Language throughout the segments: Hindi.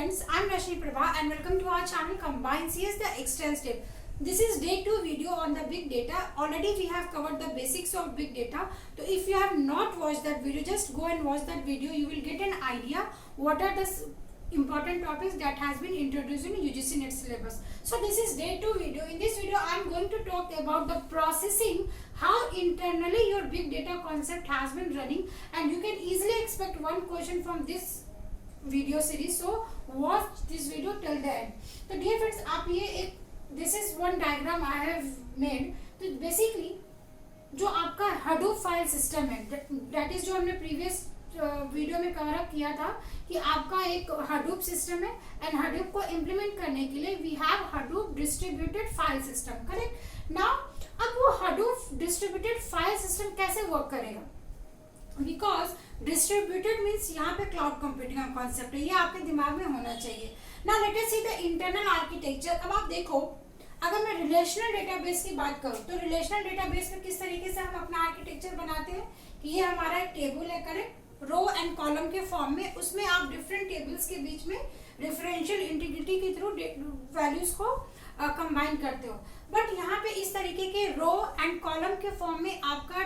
friends, I'm Rashmi Prabha and welcome to our channel Combine CS the Extended. This is day 2 video on the big data. Already we have covered the basics of big data. So if you have not watched that video, just go and watch that video. You will get an idea what are the important topics that has been introduced in UGC NET syllabus. So this is day 2 video. In this video I am going to talk about the processing, how internally your big data concept has been running, and you can easily expect one question from this video series. So watch this video till the end. तो डियर फ्रेंड्स, आप ये एक this is one diagram I have made. तो बेसिकली जो आपका हडूप फाइल सिस्टम है, दैट इज जो हमने प्रीवियस वीडियो में कवर अप किया था कि आपका एक हडूप सिस्टम है एंड हडूप को इम्प्लीमेंट करने के लिए we have Hadoop distributed file system. Correct. Now अब वो हडूप डिस्ट्रीब्यूटेड फाइल सिस्टम कैसे वर्क करेगा? बिकॉज डिस्ट्रीब्यूटेड मीन्स यहाँ पे क्लाउड कंप्यूटिंग का कॉन्सेप्ट है, ये आपके दिमाग में होना चाहिए. Now let us see the internal architecture. अब आप देखो, अगर मैं रिलेशनल डेटाबेस की बात करूँ तो रिलेशनल डेटाबेस में किस तरीके से हम अपना आर्किटेक्चर बनाते हैं कि ये हमारा एक टेबल है, करेक्ट, रो एंड कॉलम के फॉर्म में. उसमें आप डिफरेंट टेबल्स के बीच में रेफरेंशियल इंटीग्रिटी के थ्रू वैल्यूज को कंबाइन करते हो. बट यहाँ पे इस तरीके के रो एंड कॉलम के फॉर्म में आपका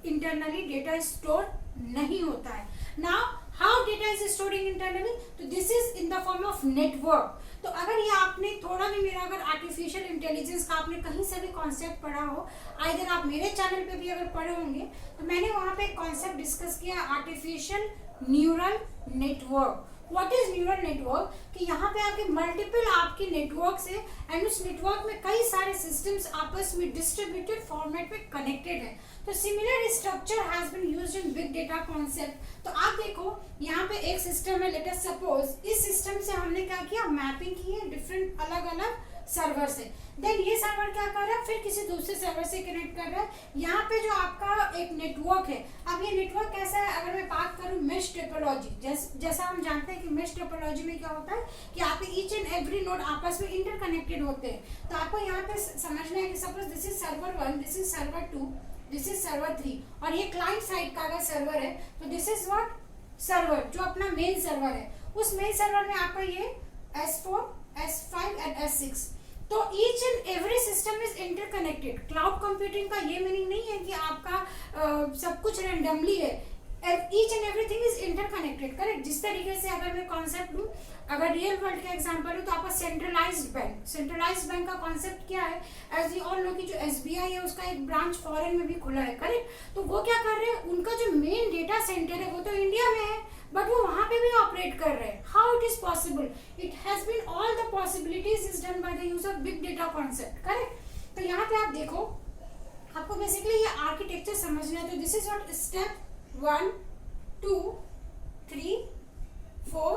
इंटरनली डेटा स्टोर नहीं होता है. Now how data is storing internally? तो this is in the form of network. तो अगर ये आपने थोड़ा भी मेरा अगर आर्टिफिशियल इंटेलिजेंस का आपने कहीं से भी कॉन्सेप्ट पढ़ा हो, आइदर आप मेरे चैनल पे भी अगर पढ़े होंगे, तो मैंने वहाँ पे एक कॉन्सेप्ट डिस्कस किया, artificial neural network. What is neural network? कि यहाँ पे आपके मल्टीपल आपके नेटवर्क्स है एंड उस नेटवर्क में कई सारे सिस्टम्स आपस में डिस्ट्रीब्यूटेड फॉर्मेट में कनेक्टेड है. तो similar structure has been used in big data concept. तो आप देखो, यहाँ पे एक सिस्टम है, लेट अस सपोज इस सिस्टम से हमने क्या किया, मैपिंग की है डिफरेंट अलग अलग सर्वर से. देन ये सर्वर क्या कर रहा है, फिर किसी दूसरे सर्वर से कनेक्ट कर रहा है. यहाँ पे जो आपका एक नेटवर्क है, अब ये नेटवर्क कैसा है? अगर मैं बात करूँ मेश टोपोलॉजी, जैसा हम जानते हैं कि मेश टोपोलॉजी में क्या होता है कि आपके ईच एंड एवरी नोड आपस में इंटरकनेक्टेड होते हैं. तो आपको यहाँ पे समझना है कि suppose this is server 1, this is server 2, this is server 3 और ये क्लाइंट साइड का अगर सर्वर है तो दिस इज व्हाट सर्वर, जो अपना मेन सर्वर है. उस मेन सर्वर में आपका ये S4, S5 एंड S6. तो each and every system is interconnected. Cloud computing का ये मीनिंग नहीं है कि आपका सब कुछ रैंडमली है. Each and everything is interconnected. Correct. जिस तरीके से अगर मैं कॉन्सेप्ट लूँ, अगर रियल वर्ल्ड का एग्जांपल लूँ, तो आपका सेंट्रलाइज्ड बैंक का कॉन्सेप्ट क्या है? एज यू ऑल नो कि जो SBI है उसका एक ब्रांच फॉरेन में भी खुला है. करेक्ट. तो वो क्या कर रहे हैं, उनका जो मेन डेटा सेंटर है वो तो इंडिया में है, बट वो वहां पे भी ऑपरेट कर रहे हैं. How it is possible? It has been all the possibilities is done by the use of big data concept. Correct. तो यहाँ पे आप देखो, आपको बेसिकली ये आर्किटेक्चर समझना है. तो this is what step 1, 2, 3, 4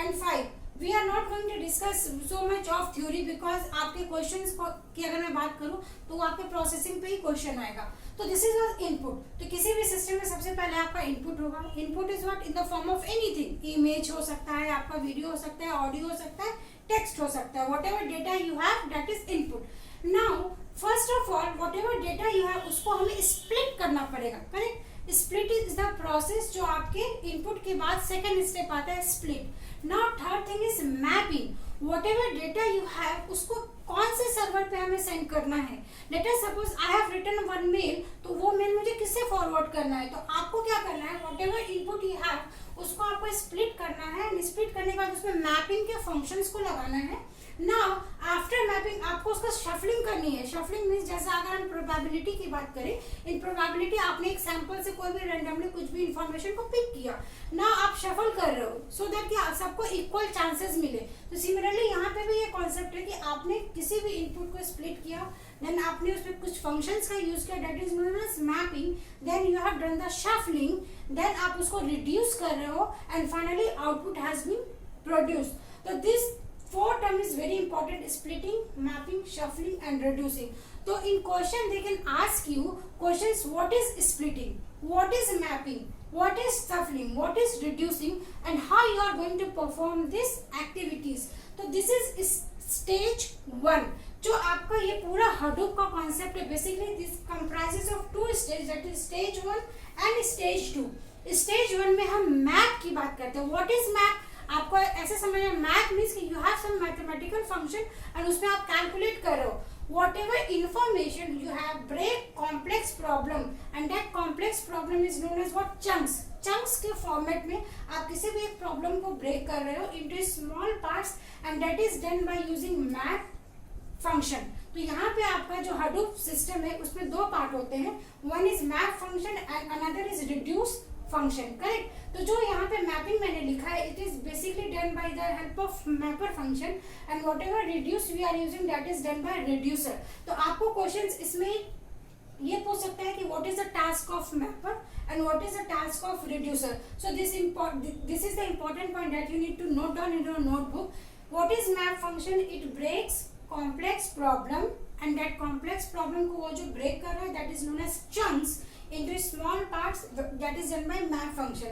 and 5. We are not going to discuss so much of theory because आपके क्वेश्चंस की अगर मैं बात करूँ तो आपके प्रोसेसिंग पे ही क्वेश्चन आएगा. तो दिस इज वॉट इनपुट. तो किसी भी सिस्टम में सबसे पहले आपका इनपुट होगा. Input is what in the form of anything. Image हो सकता है, आपका वीडियो हो सकता है, ऑडियो हो सकता है, टेक्स्ट हो सकता है. Whatever data you have that is input. Now first of all whatever data you have उसको हमें स्प्लिट करना पड़ेगा. Correct. Split is the process जो आपके इनपुट के बाद सेकेंड स्टेप आता है, split. Now third thing is mapping. Whatever data you have उसको कौन से सर्वर पे हमें सेंड करना है. Let us suppose I have written one mail, तो वो मेल मुझे किससे फॉरवर्ड करना है? तो आपको क्या करना है, whatever input you have उसको आपको स्प्लिट करना है. स्प्लिट करने के बाद उसमें मैपिंग के फंक्शंस को लगाना है. नाउ आफ्टर मैपिंग आपको उसका शफलिंग करनी है. शफलिंग मीन्स जैसा अगर हम प्रोबेबिलिटी की बात करें, इन प्रोबेबिलिटी आपने एक सैंपल से कोई भी रैंडमली कुछ भी इंफॉर्मेशन को पिक किया. ना आप शफल कर रहे हो सो दैट कि सबको इक्वल चांसेस मिले. तो सिमिलरली यहाँ पे भी ये कॉन्सेप्ट है कि आपने किसी भी इनपुट को स्प्लिट किया, देन आपने उसमें कुछ फंक्शंस का यूज किया, that is known as mapping. Then you have done the shuffling, then आप उसको रिड्यूस कर रहे हो and finally output has been produce. तो this 4 term is very important: splitting, mapping, shuffling and reducing. So in question they can ask you questions: what is splitting, what is mapping, what is shuffling, what is reducing, and how you are going to perform these activities. So this is stage 1. जो आपका ये पूरा Hadoop का concept है, basically this comprises of 2 stages, that is stage 1 and stage 2. Stage 1 में हम मैप की बात करते हैं. What is map? आपको ऐसे समझना, मैथ मीन्स कि you have some mathematical function and उसमें आप कैलकुलेट कर रहे हो. Whatever information you have break complex problem and that complex problem is known as what? Chunks. Chunks के फॉर्मेट में आप किसी भी एक प्रॉब्लम को ब्रेक कर रहे हो into small parts and that is done by using math function. तो यहाँ पे आपका जो Hadoop सिस्टम है उसमें दो पार्ट होते हैं. One is map function and another is reduce function. Correct. तो जो यहाँ पे मैपिंग मैंने लिखा है it is basically done by the help of mapper function and whatever reduce we are using that is done by reducer. तो आपको क्वेश्चंस इसमें ये पूछ सकता है कि what is the task of mapper and what is the task of reducer. So this is the important point that you need to note down in your notebook. What is map function? It breaks complex problem and that complex problem को वो जो ब्रेक कर रहा है that is known as chunks into small parts, that is done by map function.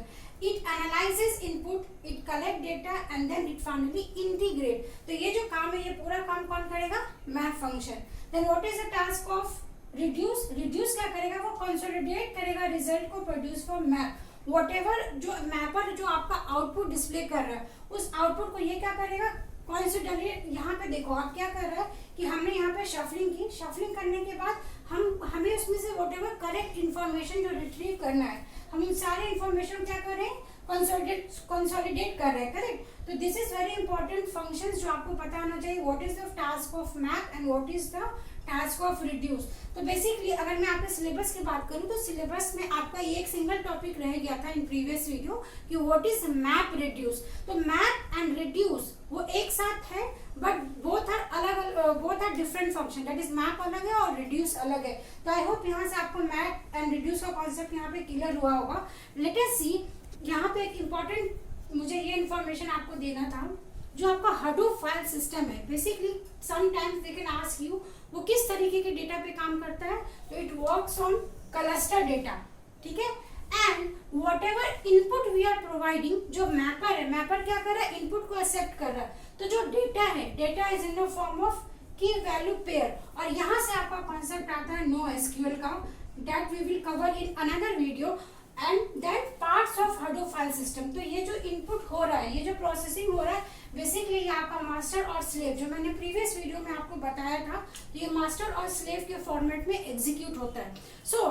It analyzes input, it collect data and then it finally integrate. तो ये जो काम है ये पूरा काम कौन करेगा? map function. Then what is the task of reduce? reduce क्या करेगा? वो consolidate करेगा result को produce from map. whatever जो mapper जो आपका output display कर रहा है उस output को ये क्या करेगा? कॉन्सिडरेट. यहाँ पे देखो आप क्या कर रहा है कि हमने यहाँ पे शफलिंग की. शफलिंग करने के बाद हमें उसमें से व्हाटएवर करेक्ट इन्फॉर्मेशन जो रिट्रीव करना है हम उन सारे इन्फॉर्मेशन क्या कर रहे हैं? कंसोलिडेट कर रहे हैं. करेक्ट. तो this is very important functions जो आपको पता होना चाहिए. What is the task of map and what is the task of reduce. तो बेसिकली अगर मैं आपके सिलेबस की बात करूं तो सिलेबस में आपका ये एक सिंगल टॉपिक रह गया था इन प्रीवियस वीडियो कि व्हाट इज मैप रिड्यूस. तो मैप एंड रिड्यूस वो एक साथ है but both are different function. That is map अलग है और रिड्यूस अलग है. तो आई होप यहाँ से आपको मैप एंड रिड्यूस का कॉन्सेप्ट यहाँ पे क्लियर हुआ होगा. लेट अस सी. यहाँ पे एक इम्पॉर्टेंट मुझे ये इन्फॉर्मेशन आपको देना था. जो आपका Hadoop फाइल सिस्टम है basically sometimes they can ask you वो किस तरीके के डेटा पे काम करता है. तो it works on cluster data. ठीक है. And whatever input we are providing, जो मैपर है मैपर क्या कर रहा है? इनपुट को एक्सेप्ट कर रहा है. तो जो डेटा है data is in the form of key value pair. और यहाँ से आपका कॉन्सेप्ट आता है नो एसक्यूएल का. That we will cover in another video. And then parts of Hadoop file system. तो ये जो इनपुट हो रहा है ये जो प्रोसेसिंग हो रहा है बेसिकली ये आपका मास्टर और स्लेव जो मैंने प्रीवियस वीडियो में आपको बताया था ये मास्टर और स्लेव के फॉर्मेट में एग्जीक्यूट होता है. So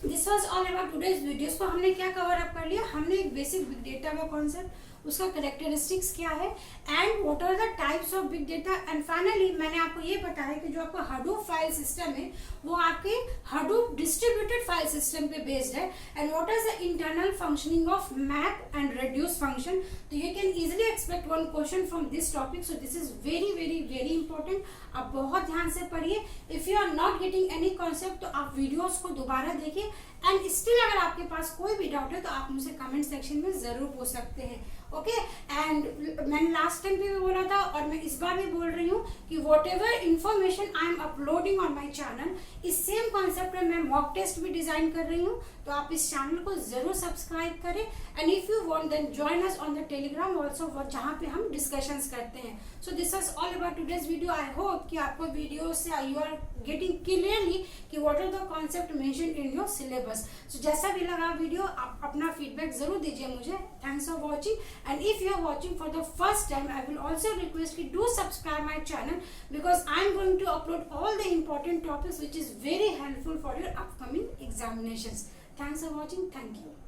this was all about today's videos. तो हमने क्या कवर अप कर लिया? हमने एक बेसिक बिग डेटा का कॉन्सेप्ट, उसका कैरेक्टरिस्टिक्स क्या है and what are the types of big data. And finally मैंने आपको ये बताया कि जो आपका Hadoop फाइल सिस्टम है वो आपके Hadoop डिस्ट्रीब्यूटेड फाइल सिस्टम पे बेस्ड है. And what is the internal functioning of map and reduce function. तो you can easily expect one question from this topic. So this is very very very important. आप बहुत ध्यान से पढ़िए. If you are not getting any concept तो आप वीडियोस को दोबारा देखिए. एंड स्टिल अगर आपके पास कोई भी डाउट है तो आप मुझसे कमेंट सेक्शन में जरूर पूछ सकते हैं. ओके. एंड मैंने लास्ट टाइम भी बोला था और मैं इस बार भी बोल रही हूँ कि what ever information I am uploading on my channel इस सेम कॉन्सेप्ट में मैं मॉक टेस्ट भी डिजाइन कर रही हूँ. तो आप इस चैनल को जरूर सब्सक्राइब करें. And if you want then join us on the Telegram also जहाँ पे हम डिस्कशंस करते हैं. So this was all about today's video. I hope कि आपको वीडियो से यू आर गेटिंग क्लियरली कि what are the concept mention in your syllabus. So जैसा भी लगा वीडियो आप अपना फीडबैक जरूर दीजिए मुझे. Thanks for watching. And if you are watching for the first time, I will also request you do subscribe my channel because I am going to upload all the important topics which is very helpful for your upcoming examinations. Thanks for watching. Thank you.